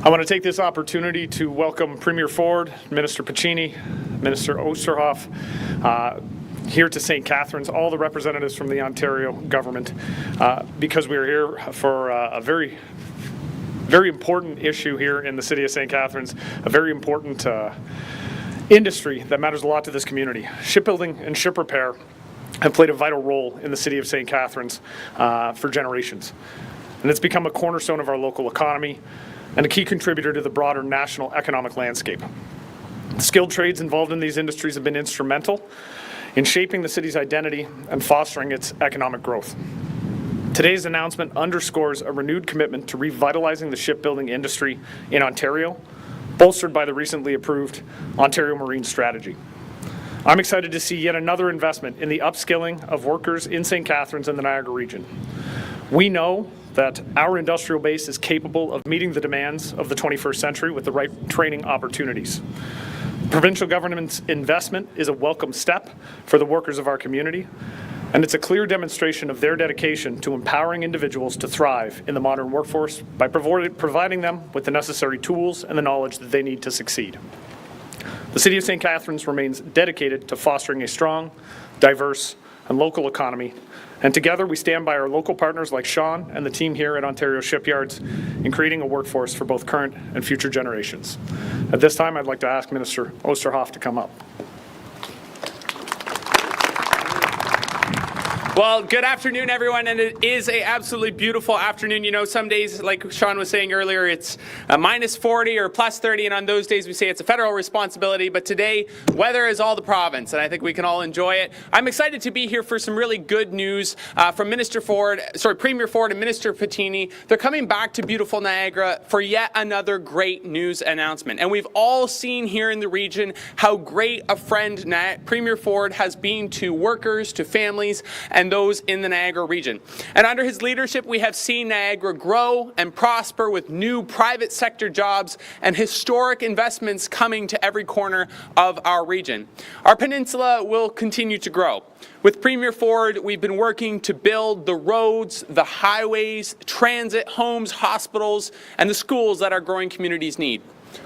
I want to take this opportunity to welcome Premier Ford, Minister Piccini, Minister Oosterhoff, here to St. Catharines, all the representatives from the Ontario government, because we're here for a very important issue here in the city of St. Catharines, a very important industry that matters a lot to this community. Shipbuilding and ship repair have played a vital role in the city of St. Catharines for generations. And it's become a cornerstone of our local economy and a key contributor to the broader national economic landscape. The skilled trades involved in these industries have been instrumental in shaping the city's identity and fostering its economic growth. Today's announcement underscores a renewed commitment to revitalizing the shipbuilding industry in Ontario, bolstered by the recently approved Ontario Marine Strategy. I'm excited to see yet another investment in the upskilling of workers in St. Catharines and the Niagara region. We know that our industrial base is capable of meeting the demands of the 21st century with the right training opportunities. Provincial government's investment is a welcome step for the workers of our community, and it's a clear demonstration of their dedication to empowering individuals to thrive in the modern workforce by providing them with the necessary tools and the knowledge that they need to succeed. The City of St. Catharines remains dedicated to fostering a strong, diverse, and local economy, and together we stand by our local partners like Sean and the team here at Ontario Shipyards in creating a workforce for both current and future generations. At this time, I'd like to ask Minister Oosterhoff to come up. Well, good afternoon, everyone, and it is an absolutely beautiful afternoon. You know, some days, like Sean was saying earlier, it's minus 40 or plus 30, and on those days we say it's a federal responsibility, but today, weather is all the province, and I think we can all enjoy it. I'm excited to be here for some really good news from Premier Ford and Minister Piccini. They're coming back to beautiful Niagara for yet another great news announcement, and we've all seen here in the region how great a friend Premier Ford has been to workers, to families, and those in the Niagara region. And under his leadership, we have seen Niagara grow and prosper with new private sector jobs and historic investments coming to every corner of our region. Our peninsula will continue to grow. With Premier Ford, we've been working to build the roads, the highways, transit, homes, hospitals, and the schools that our growing communities need.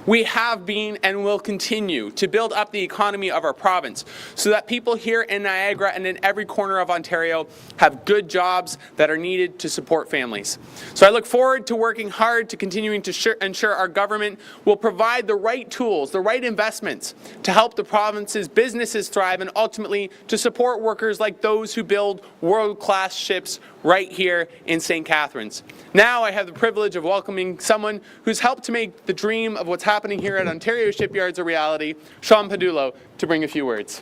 We have been and will continue to build up the economy of our province so that people here in Niagara and in every corner of Ontario have good jobs that are needed to support families. So I look forward to working hard to continuing to ensure our government will provide the right tools, the right investments to help the province's businesses thrive and ultimately to support workers like those who build world-class ships right here in St. Catharines. Now I have the privilege of welcoming someone who's helped to make the dream of what's happening here at Ontario Shipyards a reality, Sean Padullo, to bring a few words.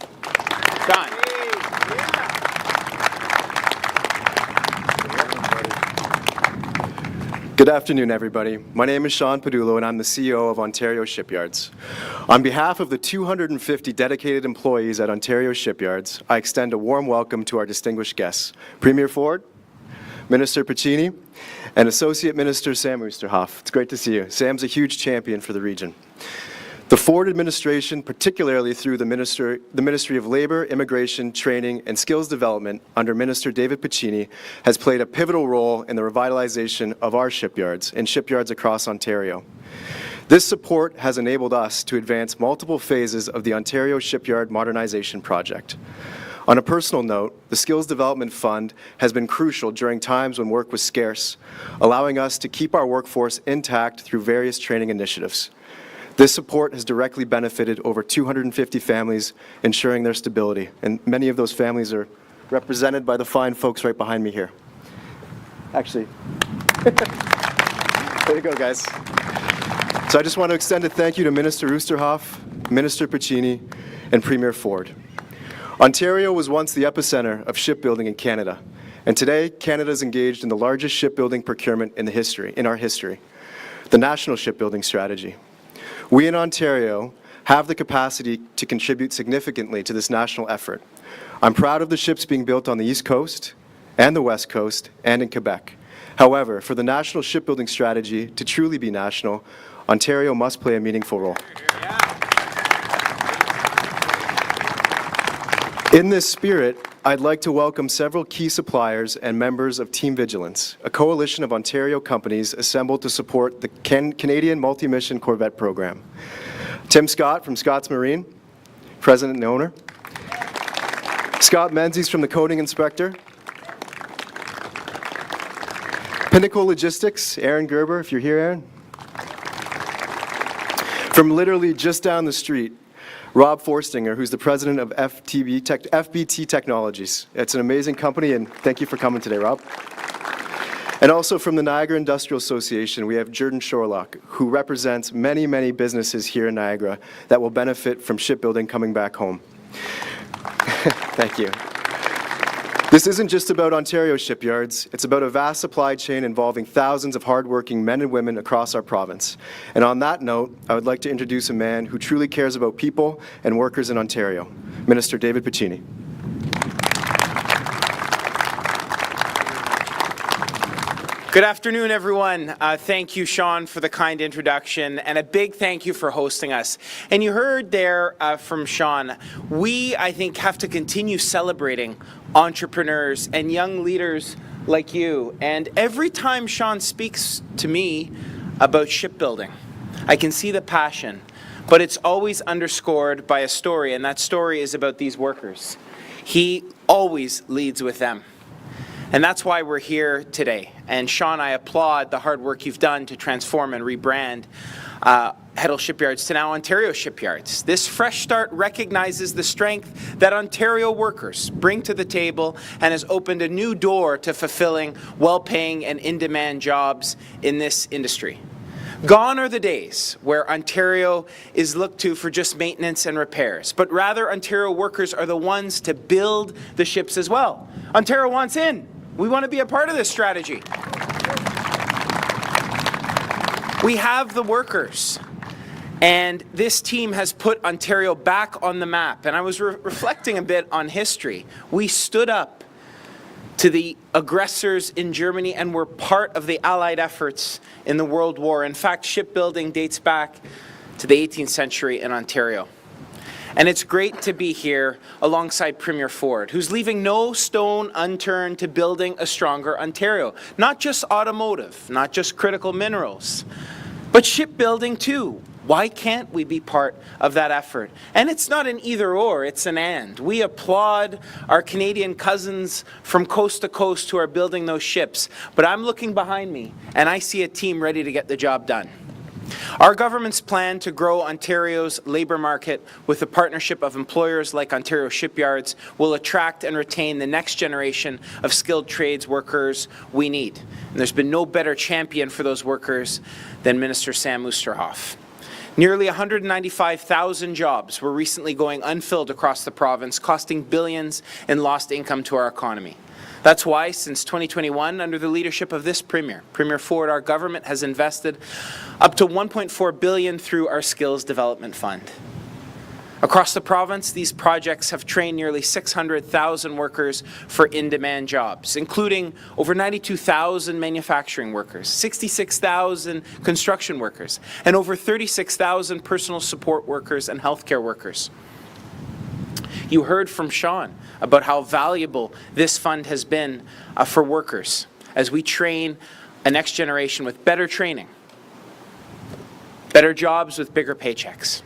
Sean. Good afternoon, everybody. My name is Sean Padullo, and I'm the CEO of Ontario Shipyards. On behalf of the 250 dedicated employees at Ontario Shipyards, I extend a warm welcome to our distinguished guests, Premier Ford, Minister Piccini, and Associate Minister Sam Oosterhoff. It's great to see you. Sam's a huge champion for the region. The Ford administration, particularly through the Ministry of Labour, Immigration, Training, and Skills Development under Minister David Piccini, has played a pivotal role in the revitalization of our shipyards and shipyards across Ontario. This support has enabled us to advance multiple phases of the Ontario Shipyard Modernization Project. On a personal note, the Skills Development Fund has been crucial during times when work was scarce, allowing us to keep our workforce intact through various training initiatives. This support has directly benefited over 250 families, ensuring their stability, and many of those families are represented by the fine folks right behind me here. Actually, way to go, guys. So I just want to extend a thank you to Minister Oosterhoff, Minister Piccini, and Premier Ford. Ontario was once the epicenter of shipbuilding in Canada, and today Canada is engaged in the largest shipbuilding procurement in our history, the National Shipbuilding Strategy. We in Ontario have the capacity to contribute significantly to this national effort. I'm proud of the ships being built on the East Coast and the West Coast and in Quebec. However, for the National Shipbuilding Strategy to truly be national, Ontario must play a meaningful role. In this spirit, I'd like to welcome several key suppliers and members of Team Vigilance, a coalition of Ontario companies assembled to support the Canadian Multi-Mission Corvette Program. Tim Scott from Scott's Marine, President and owner. Scott Menzies from the Coating Inspector. Pinnacle Logistics, Aaron Gerber, if you're here, Aaron. From literally just down the street, Rob Forstinger, who's the president of FBT Technologies. It's an amazing company, and thank you for coming today, Rob. And also from the Niagara Industrial Association, we have Jordan Shorlock, who represents many, many businesses here in Niagara that will benefit from shipbuilding coming back home. Thank you. This isn't just about Ontario shipyards. It's about a vast supply chain involving thousands of hardworking men and women across our province. And on that note, I would like to introduce a man who truly cares about people and workers in Ontario, Minister David Piccini. Good afternoon, everyone. Thank you, Sean, for the kind introduction, and a big thank you for hosting us. And you heard there from Sean, we, I think, have to continue celebrating entrepreneurs and young leaders like you. And every time Sean speaks to me about shipbuilding, I can see the passion, but it's always underscored by a story, and that story is about these workers. He always leads with them. And that's why we're here today. And Sean, I applaud the hard work you've done to transform and rebrand Heddle Shipyards to now Ontario Shipyards. This fresh start recognizes the strength that Ontario workers bring to the table and has opened a new door to fulfilling well-paying and in-demand jobs in this industry. Gone are the days where Ontario is looked to for just maintenance and repairs, but rather Ontario workers are the ones to build the ships as well. Ontario wants in. We want to be a part of this strategy. We have the workers, and this team has put Ontario back on the map. And I was reflecting a bit on history. We stood up to the aggressors in Germany and were part of the Allied efforts in the World War. In fact, shipbuilding dates back to the 18th century in Ontario. And it's great to be here alongside Premier Ford, who's leaving no stone unturned to building a stronger Ontario. Not just automotive, not just critical minerals, but shipbuilding too. Why can't we be part of that effort? And it's not an either or, it's an and. We applaud our Canadian cousins from coast to coast who are building those ships. But I'm looking behind me and I see a team ready to get the job done. Our government's plan to grow Ontario's labour market with a partnership of employers like Ontario Shipyards will attract and retain the next generation of skilled trades workers we need. And there's been no better champion for those workers than Minister Sam Oosterhoff. Nearly 195,000 jobs were recently going unfilled across the province, costing billions in lost income to our economy. That's why, since 2021, under the leadership of this Premier Ford, our government has invested up to $1.4 billion through our Skills Development Fund. Across the province, these projects have trained nearly 600,000 workers for in-demand jobs, including over 92,000 manufacturing workers, 66,000 construction workers, and over 36,000 personal support workers and healthcare workers. You heard from Sean about how valuable this fund has been for workers as we train a next generation with better training, better jobs with bigger paychecks.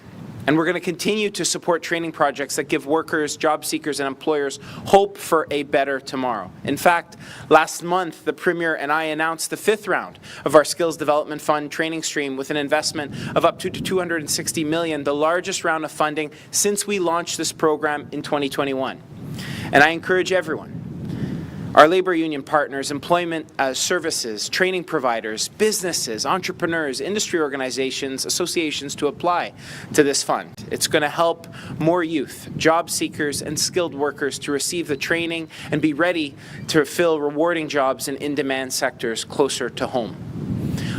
And we're going to continue to support training projects that give workers, job seekers, and employers hope for a better tomorrow. In fact, last month, the Premier and I announced the 5th round of our Skills Development Fund training stream with an investment of up to $260 million, the largest round of funding since we launched this program in 2021. And I encourage everyone, our labour union partners, employment services, training providers, businesses, entrepreneurs, industry organizations, associations to apply to this fund. It's going to help more youth, job seekers, and skilled workers to receive the training and be ready to fill rewarding jobs in in-demand sectors closer to home.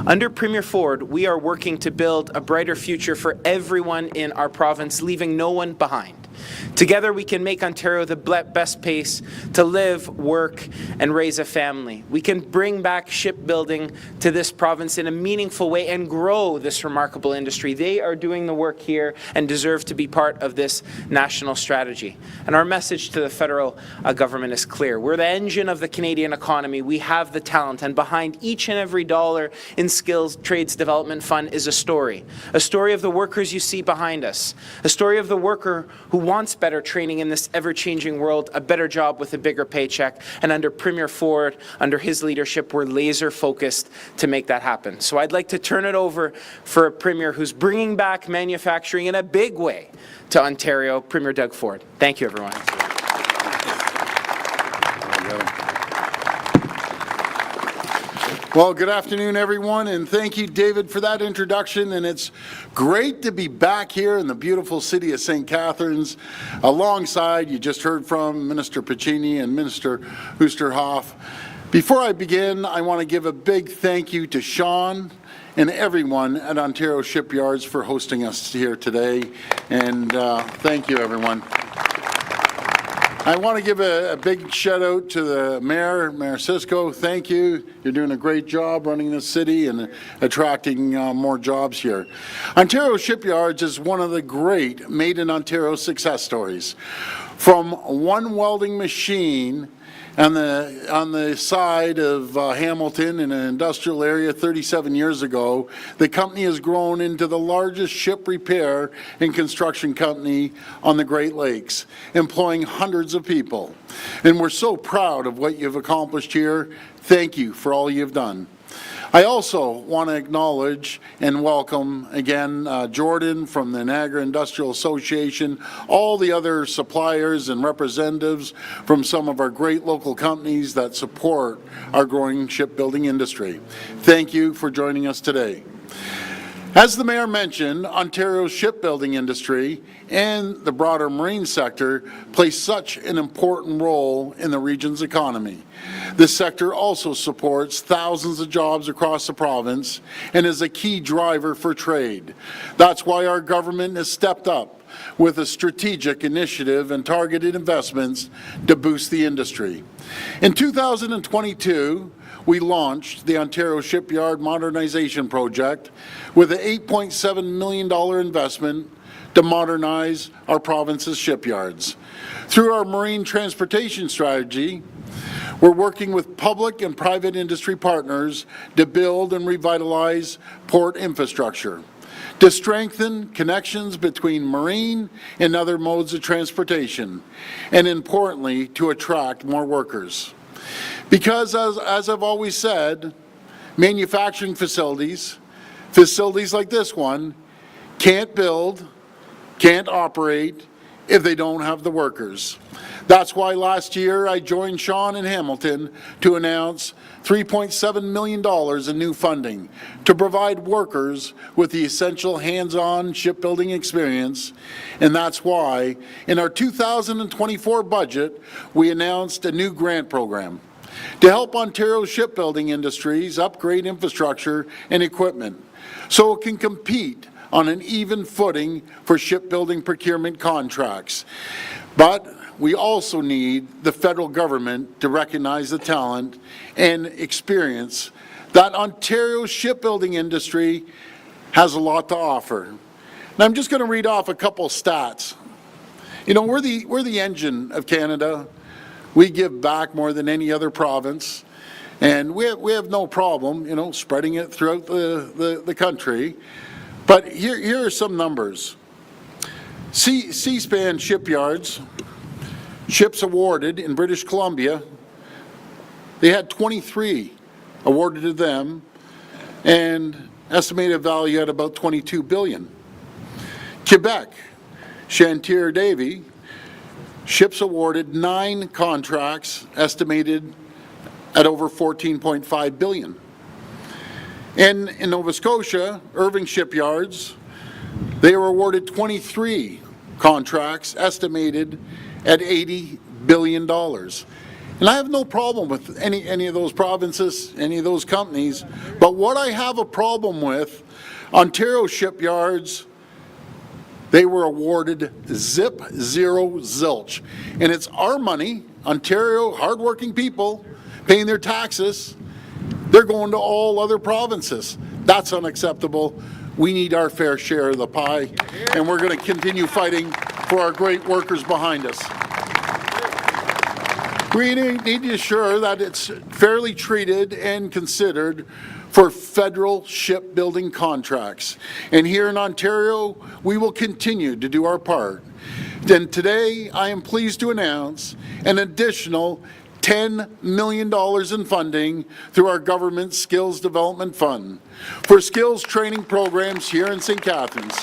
Under Premier Ford, we are working to build a brighter future for everyone in our province, leaving no one behind. Together we can make Ontario the best place to live, work, and raise a family. We can bring back shipbuilding to this province in a meaningful way and grow this remarkable industry. They are doing the work here and deserve to be part of this national strategy. And our message to the federal government is clear. We're the engine of the Canadian economy. We have the talent, and behind each and every dollar in Skills Trades Development Fund is a story of the workers you see behind us, a story of the worker who wants better training in this ever-changing world, a better job with a bigger paycheck, and under Premier Ford, under his leadership, we're laser-focused to make that happen. So I'd like to turn it over for a Premier who's bringing back manufacturing in a big way to Ontario, Premier Doug Ford. Thank you, everyone. Well, good afternoon, everyone, and thank you, David, for that introduction. And it's great to be back here in the beautiful city of St. Catharines, alongside, you just heard from Minister Piccini and Minister Oosterhoff. Before I begin, I want to give a big thank you to Sean and everyone at Ontario Shipyards for hosting us here today. And thank you, everyone. I want to give a big shout out to the Mayor Cisco. Thank you. You're doing a great job running the city and attracting more jobs here. Ontario Shipyards is one of the great Made in Ontario success stories. From one welding machine on the side of Hamilton in an industrial area 37 years ago, the company has grown into the largest ship repair and construction company on the Great Lakes, employing hundreds of people. And we're so proud of what you've accomplished here. Thank you for all you've done. I also want to acknowledge and welcome again Jordan from the Niagara Industrial Association, all the other suppliers and representatives from some of our great local companies that support our growing shipbuilding industry. Thank you for joining us today. As the Mayor mentioned, Ontario's shipbuilding industry and the broader marine sector play such an important role in the region's economy. This sector also supports thousands of jobs across the province and is a key driver for trade. That's why our government has stepped up with a strategic initiative and targeted investments to boost the industry. In 2022, we launched the Ontario Shipyard Modernization Project with an $8.7 million investment to modernize our province's shipyards. Through our marine transportation strategy, we're working with public and private industry partners to build and revitalize port infrastructure, to strengthen connections between marine and other modes of transportation, and importantly, to attract more workers. Because as I've always said, manufacturing facilities like this one, can't build, can't operate if they don't have the workers. That's why last year I joined Sean in Hamilton to announce $3.7 million in new funding to provide workers with the essential hands-on shipbuilding experience. And that's why in our 2024 budget, we announced a new grant program to help Ontario shipbuilding industries upgrade infrastructure and equipment so it can compete on an even footing for shipbuilding procurement contracts. But we also need the federal government to recognize the talent and experience that Ontario's shipbuilding industry has a lot to offer. And I'm just going to read off a couple stats. You know, we're the engine of Canada. We give back more than any other province, and we have no problem, you know, spreading it throughout the country. But here are some numbers. Seaspan Shipyards, ships awarded in British Columbia, they had 23 awarded to them, and estimated value at about $22 billion. Quebec, Chantier Davy, ships awarded 9 contracts estimated at over $14.5 billion. And in Nova Scotia, Irving Shipyards, they were awarded 23 contracts estimated at $80 billion. And I have no problem with any of those provinces, any of those companies, but what I have a problem with, Ontario Shipyards They were awarded zip, zero, zilch. And it's our money, Ontario, hardworking people, paying their taxes. They're going to all other provinces. That's unacceptable. We need our fair share of the pie, and we're going to continue fighting for our great workers behind us. We need to ensure that it's fairly treated and considered for federal shipbuilding contracts. And here in Ontario, we will continue to do our part. Then today, I am pleased to announce an additional $10 million in funding through our government Skills Development Fund for skills training programs here in St. Catharines.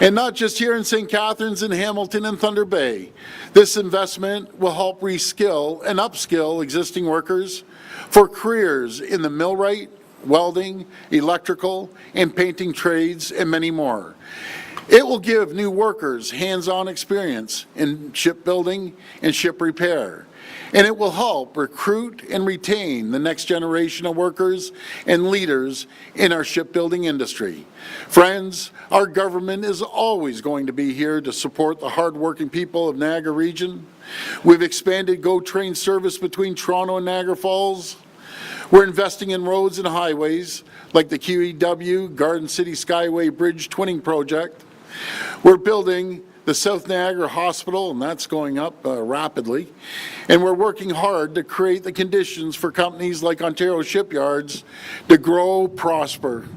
And not just here in St. Catharines, in Hamilton and Thunder Bay. This investment will help reskill and upskill existing workers for careers in the millwright, welding, electrical, and painting trades, and many more. It will give new workers hands-on experience in shipbuilding and ship repair. And it will help recruit and retain the next generation of workers and leaders in our shipbuilding industry. Friends, our government is always going to be here to support the hardworking people of Niagara Region. We've expanded GO Train service between Toronto and Niagara Falls. We're investing in roads and highways like the QEW Garden City Skyway Bridge Twinning Project. We're building the South Niagara Hospital, and that's going up rapidly. And we're working hard to create the conditions for companies like Ontario Shipyards to grow, prosper,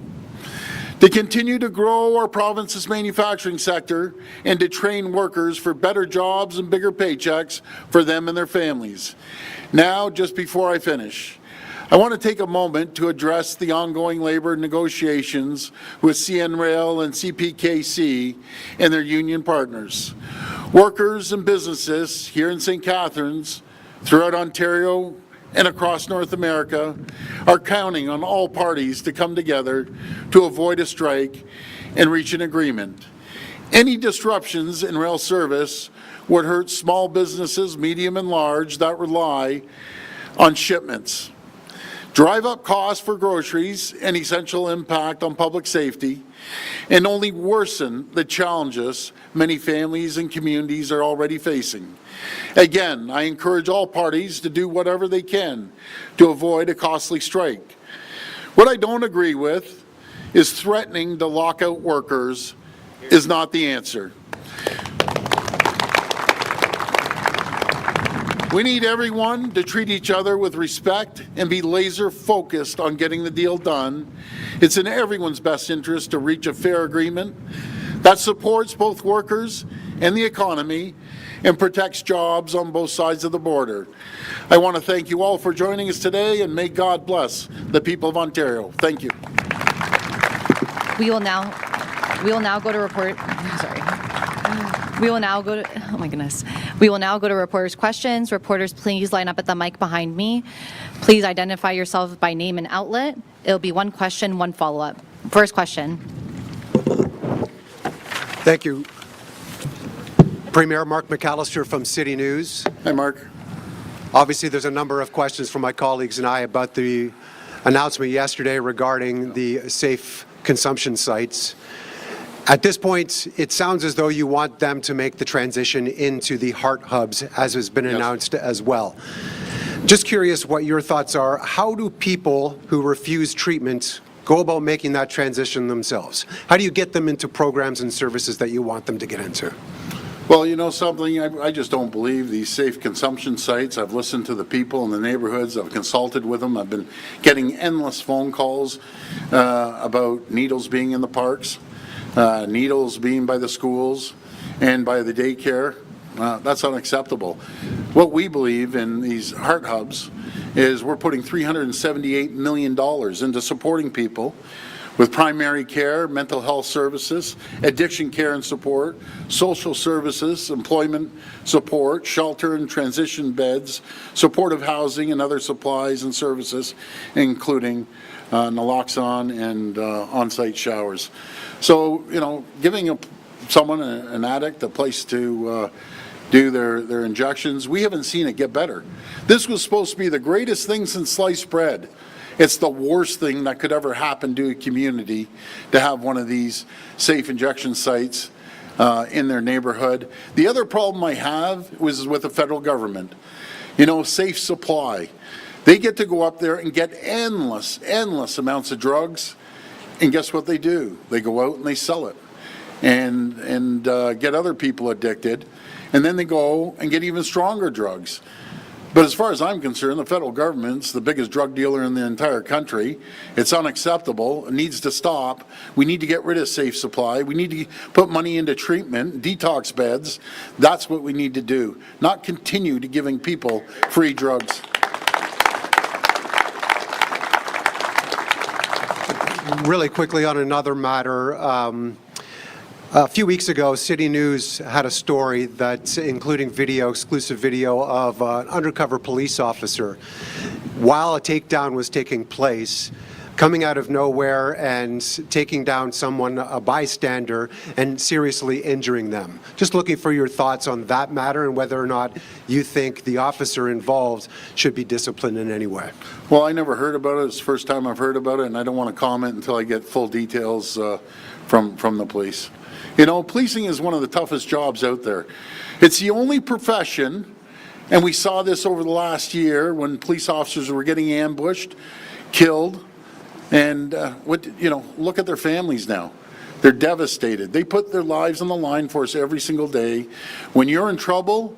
to continue to grow our province's manufacturing sector, and to train workers for better jobs and bigger paychecks for them and their families. Now, just before I finish, I want to take a moment to address the ongoing labor negotiations with CN Rail and CPKC and their union partners. Workers and businesses here in St. Catharines, throughout Ontario and across North America, are counting on all parties to come together to avoid a strike and reach an agreement. Any disruptions in rail service would hurt small businesses, medium and large, that rely on shipments, drive up costs for groceries and essential impact on public safety, and only worsen the challenges many families and communities are already facing. Again, I encourage all parties to do whatever they can to avoid a costly strike. What I don't agree with is threatening to lock out workers is not the answer. We need everyone to treat each other with respect and be laser focused on getting the deal done. It's in everyone's best interest to reach a fair agreement that supports both workers and the economy and protects jobs on both sides of the border. I want to thank you all for joining us today, and may God bless the people of Ontario. Thank you. We will now go to report. Sorry. We will now go to, oh my goodness. We will now go to reporters' questions. Reporters, please line up at the mic behind me. Please identify yourself by name and outlet. It'll be one question, one follow-up. First question. Thank you. Premier Mark McAllister from City News. Hi, Mark. Obviously, there's a number of questions from my colleagues and I about the announcement yesterday regarding the safe consumption sites. At this point, it sounds as though you want them to make the transition into the heart hubs, as has been announced as well. Just curious what your thoughts are. How do people who refuse treatment go about making that transition themselves? How do you get them into programs and services that you want them to get into? Well, you know something, I just don't believe these safe consumption sites. I've listened to the people in the neighborhoods. I've consulted with them. I've been getting endless phone calls about needles being in the parks. Needles being by the schools and by the daycare. That's unacceptable. What we believe in these heart hubs is we're putting $378 million into supporting people with primary care, mental health services, addiction care and support, social services, employment support, shelter and transition beds, supportive housing and other supplies and services, including naloxone and on-site showers. So, you know, giving someone, an addict, a place to do their injections, we haven't seen it get better. This was supposed to be the greatest thing since sliced bread, It's the worst thing that could ever happen to a community to have one of these safe injection sites in their neighborhood. The other problem I have was with the federal government. You know, safe supply. They get to go up there and get endless amounts of drugs, and guess what they do? They go out and they sell it and get other people addicted, and then they go and get even stronger drugs. But as far as I'm concerned, the federal government's the biggest drug dealer in the entire country. It's unacceptable. It needs to stop. We need to get rid of safe supply. We need to put money into treatment, detox beds. That's what we need to do, not continue to giving people free drugs. Really quickly on another matter, a few weeks ago, City News had a story that's including exclusive video of an undercover police officer while a takedown was taking place, coming out of nowhere and taking down someone, a bystander, and seriously injuring them. Just looking for your thoughts on that matter and whether or not you think the officer involved should be disciplined in any way. Well, I never heard about it. It's the first time I've heard about it, and I don't want to comment until I get full details from the police. You know, policing is one of the toughest jobs out there. It's the only profession, and we saw this over the last year when police officers were getting ambushed, killed, and look at their families now. They're devastated. They put their lives on the line for us every single day. When you're in trouble,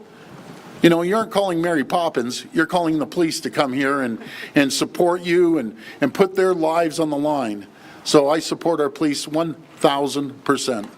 you know, you aren't calling Mary Poppins, you're calling the police to come here and support you and put their lives on the line. So I support our police 1,000%.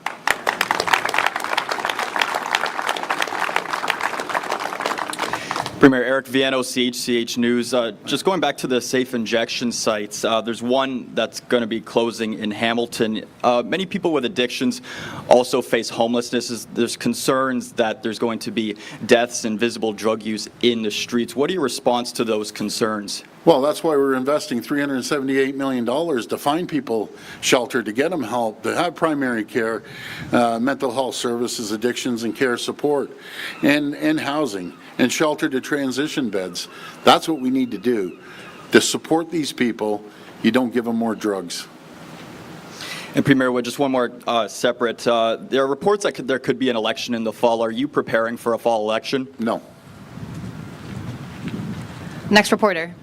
Premier Eric Viano, CHCH News. Just going back to the safe injection sites, there's one that's going to be closing in Hamilton. Many people with addictions also face homelessness. There's concerns that there's going to be deaths and visible drug use in the streets. What are your response to those concerns? Well, that's why we're investing $378 million to find people shelter, to get them help, to have primary care, mental health services, addictions and care support, and housing, and shelter to transition beds. That's what we need to do. To support these people, you don't give them more drugs. And Premier Wood, just one more separate. There are reports that there could be an election in the fall. Are you preparing for a fall election? No. Next reporter.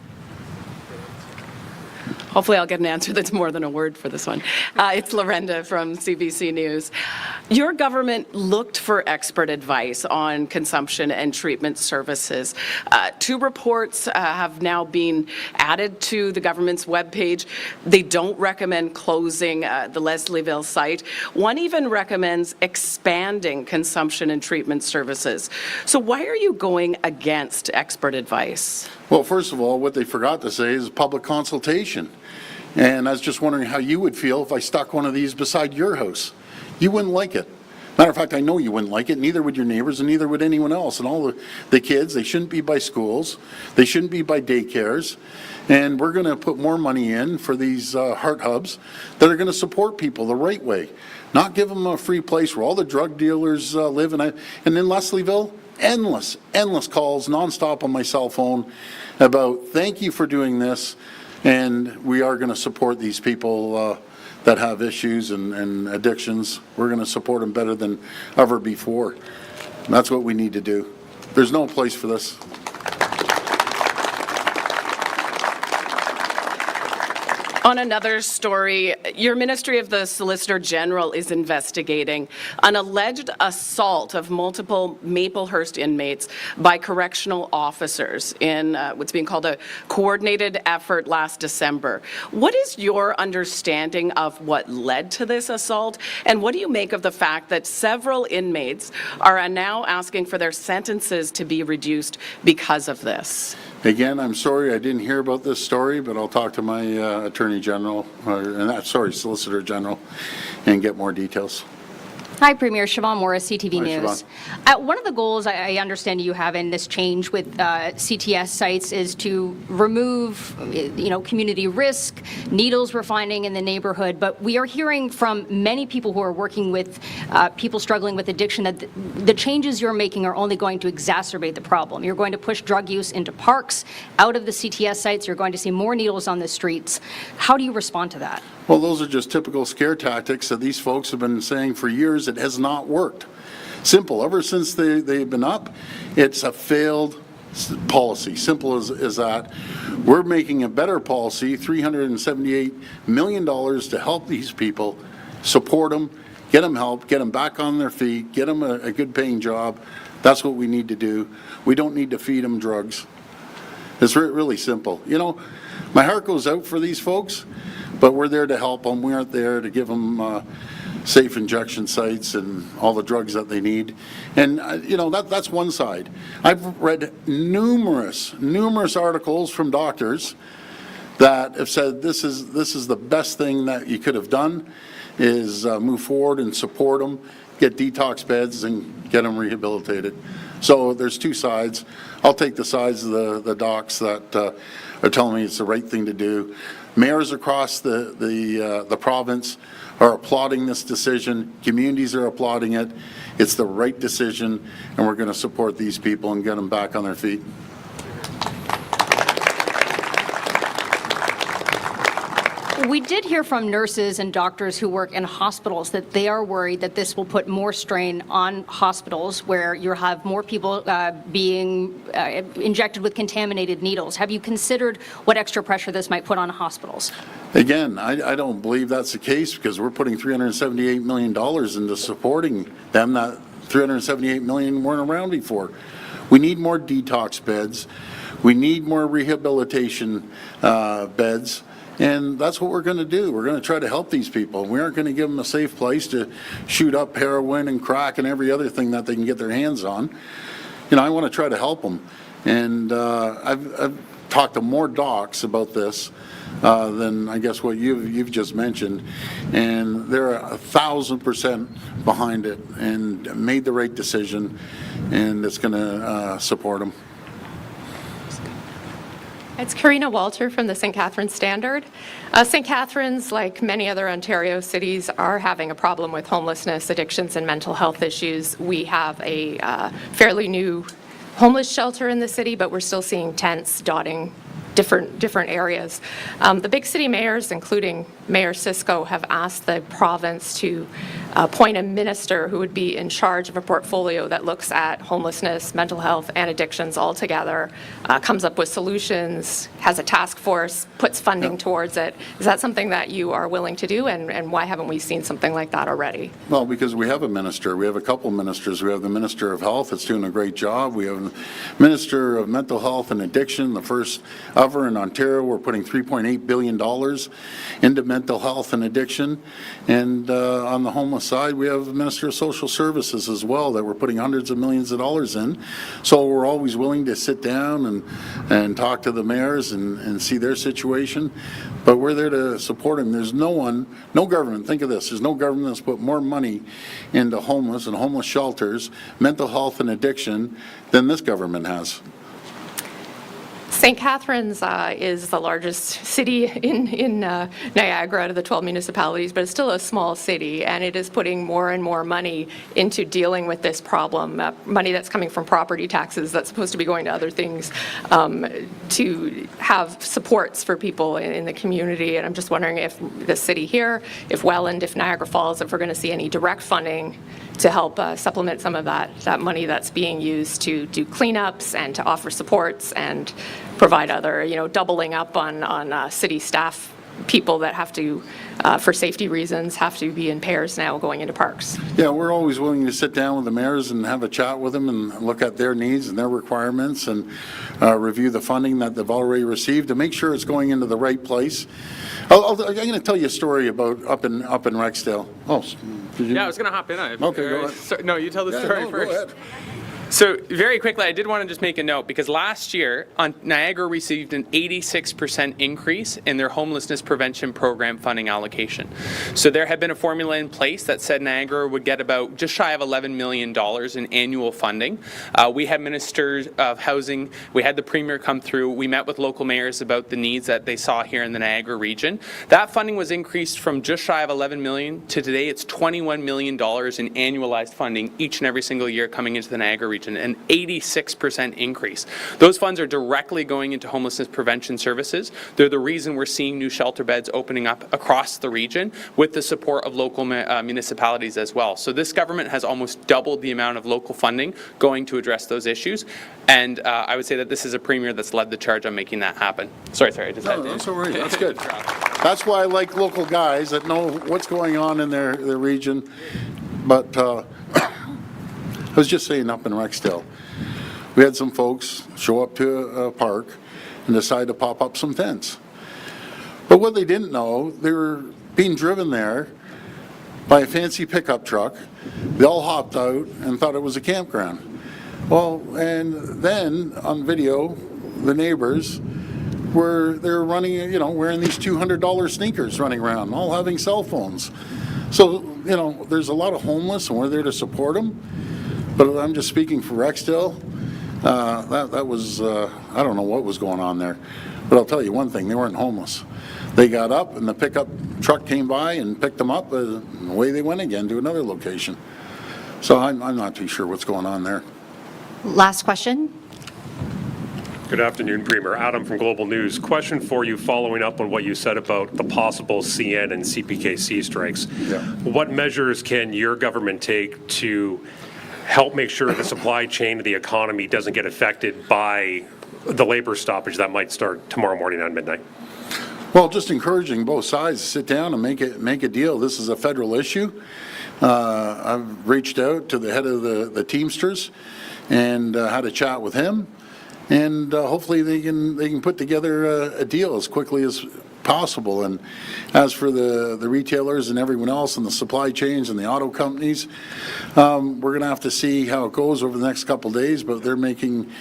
Hopefully I'll get an answer that's more than a word for this one. It's Lorenda from CBC News. Your government looked for expert advice on consumption and treatment services. 2 reports have now been added to the government's webpage. They don't recommend closing the Leslieville site. One even recommends expanding consumption and treatment services. So why are you going against expert advice? Well, first of all, what they forgot to say is public consultation. And I was just wondering how you would feel if I stuck one of these beside your house. You wouldn't like it. Matter of fact, I know you wouldn't like it, neither would your neighbors, and neither would anyone else. And all the kids, they shouldn't be by schools, they shouldn't be by daycares. And we're going to put more money in for these heart hubs that are going to support people the right way. Not give them a free place where all the drug dealers live. And in Leslieville, endless calls nonstop on my cell phone about thank you for doing this, and we are going to support these people that have issues and addictions. We're going to support them better than ever before. And that's what we need to do. There's no place for this. On another story, your Ministry of the Solicitor General is investigating an alleged assault of multiple Maplehurst inmates by correctional officers in what's being called a coordinated effort last December. What is your understanding of what led to this assault, and what do you make of the fact that several inmates are now asking for their sentences to be reduced because of this? Again, I'm sorry I didn't hear about this story, but I'll talk to my Attorney General, Solicitor General, and get more details. Hi, Premier. Siobhan Morris, CTV Hi, News. Siobhan. One of the goals I understand you have in this change with CTS sites is to remove, community risk, needles we're finding in the neighborhood. But we are hearing from many people who are working with people struggling with addiction that the changes you're making are only going to exacerbate the problem. You're going to push drug use into parks, out of the CTS sites. You're going to see more needles on the streets. How do you respond to that? Well, those are just typical scare tactics that these folks have been saying for years. It has not worked. Simple. Ever since they've been up, it's a failed policy. Simple as that. We're making a better policy, $378 million to help these people, support them, get them help, get them back on their feet, get them a good paying job. That's what we need to do. We don't need to feed them drugs. It's really simple. My heart goes out for these folks, but we're there to help them. We aren't there to give them safe injection sites and all the drugs that they need. And, that's one side. I've read numerous articles from doctors that have said this is the best thing that you could have done is move forward and support them, get detox beds and get them rehabilitated. So there's two sides. I'll take the sides of the docs that are telling me it's the right thing to do. Mayors across the province are applauding this decision. Communities are applauding it. It's the right decision, and we're going to support these people and get them back on their feet. We did hear from nurses and doctors who work in hospitals that they are worried that this will put more strain on hospitals where you'll have more people being injected with contaminated needles. Have you considered what extra pressure this might put on hospitals? Again, I don't believe that's the case because we're putting $378 million into supporting them. That $378 million weren't around before. We need more detox beds. We need more rehabilitation beds. And that's what we're going to do. We're going to try to help these people. We aren't going to give them a safe place to shoot up heroin and crack and every other thing that they can get their hands on. I want to try to help them. And I've talked to more docs about this than I guess what you've just mentioned. And they're 1,000% behind it and made the right decision. And it's going to support them. It's Karina Walter from the St. Catharines Standard. St. Catharines, like many other Ontario cities, are having a problem with homelessness, addictions, and mental health issues. We have a fairly new homeless shelter in the city, but we're still seeing tents dotting different areas. The big city mayors, including Mayor Cisco, have asked the province to appoint a minister who would be in charge of a portfolio that looks at homelessness, mental health, and addictions all together, comes up with solutions, has a task force, puts funding towards it. Is that something that you are willing to do, and why haven't we seen something like that already? Well, because we have a minister. We have a couple ministers. We have the Minister of Health that's doing a great job. We have the Minister of Mental Health and Addiction, the first ever in Ontario. We're putting $3.8 billion into mental health and addiction. And on the homeless side, we have the Minister of Social Services as well that we're putting hundreds of millions of dollars in. So we're always willing to sit down and talk to the mayors and see their situation. But we're there to support them. There's no government, think of this, there's no government that's put more money into homeless and homeless shelters, mental health and addiction than this government has. St. Catharines is the largest city in Niagara out of the 12 municipalities, but it's still a small city, and it is putting more and more money into dealing with this problem, money that's coming from property taxes that's supposed to be going to other things, to have supports for people in the community. And I'm just wondering if the city here, if Welland, if Niagara Falls, if we're going to see any direct funding to help supplement some of that money that's being used to do cleanups and to offer supports and provide other, doubling up on city staff, people that have to, for safety reasons, have to be in pairs now going into parks. Yeah, we're always willing to sit down with the mayors and have a chat with them and look at their needs and their requirements and review the funding that they've already received to make sure it's going into the right place. I'm going to tell you a story about up in Rexdale. Oh, did you? Yeah, I was going to hop in on it. Okay, go ahead. No, you tell the story first. Go ahead. So very quickly, I did want to just make a note, because last year, Niagara received an 86% increase in their homelessness prevention program funding allocation. So there had been a formula in place that said Niagara would get about just shy of $11 million in annual funding. We had ministers of housing, we had the premier come through, we met with local mayors about the needs that they saw here in the Niagara region. That funding was increased from just shy of $11 million to today it's $21 million in annualized funding each and every single year coming into the Niagara region. An 86% increase. Those funds are directly going into homelessness prevention services. They're the reason we're seeing new shelter beds opening up across the region with the support of local municipalities as well. So this government has almost doubled the amount of local funding going to address those issues. And I would say that this is a premier that's led the charge on making that happen. Sorry, I just had to. That's all right. That's good. That's why I like local guys that know what's going on in their region. But I was just saying, up in Rexdale, we had some folks show up to a park and decide to pop up some tents. But what they didn't know, they were being driven there by a fancy pickup truck. They all hopped out and thought it was a campground. Well, and then on video, the neighbors they're running, wearing these $200 sneakers running around, all having cell phones. So, there's a lot of homeless, and we're there to support them. But I'm just speaking for Rexdale. That was, I don't know what was going on there. But I'll tell you one thing, they weren't homeless. They got up and the pickup truck came by and picked them up, and away they went again to another location. So I'm not too sure what's going on there. Last question. Good afternoon, Premier. Adam from Global News. Question for you following up on what you said about the possible CN and CPKC strikes. Yeah. What measures can your government take to help make sure the supply chain of the economy doesn't get affected by the labor stoppage that might start tomorrow morning at midnight? Well, just encouraging both sides to sit down and make a deal. This is a federal issue. I've reached out to the head of the Teamsters and had a chat with him, and hopefully they can put together a deal as quickly as possible. And as for the retailers and everyone else and the supply chains and the auto companies, we're going to have to see how it goes over the next couple of days, but they're making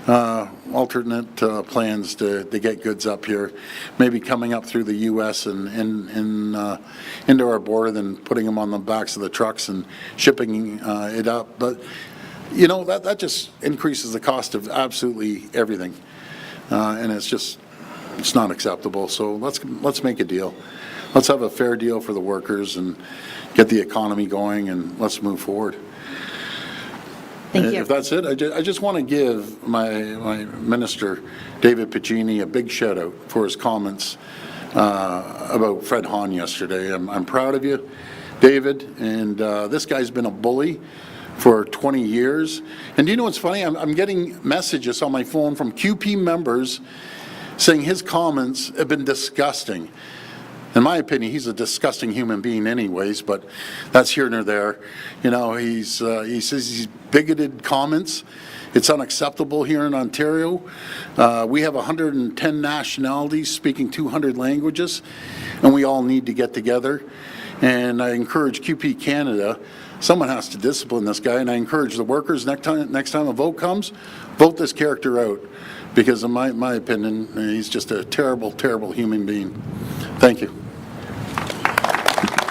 alternate plans to get goods up here, maybe coming up through the U.S. and into our border, then putting them on the backs of the trucks and shipping it up. But that just increases the cost of absolutely everything, and it's not acceptable. So let's make a deal. Let's have a fair deal for the workers and get the economy going, and let's move forward. Thank you. If that's it, I just want to give my Minister David Piccini a big shout out for his comments about Fred Hahn yesterday. I'm proud of you, David, and this guy's been a bully for 20 years. And do you know what's funny? I'm getting messages on my phone from QP members saying his comments have been disgusting. In my opinion, he's a disgusting human being anyways, but that's here nor there. He says he's bigoted comments. It's unacceptable here in Ontario. We have 110 nationalities speaking 200 languages, and we all need to get together. And I encourage QP Canada, someone has to discipline this guy, and I encourage the workers, next time a vote comes, vote this character out. Because in my opinion, he's just a terrible, terrible human being. Thank you.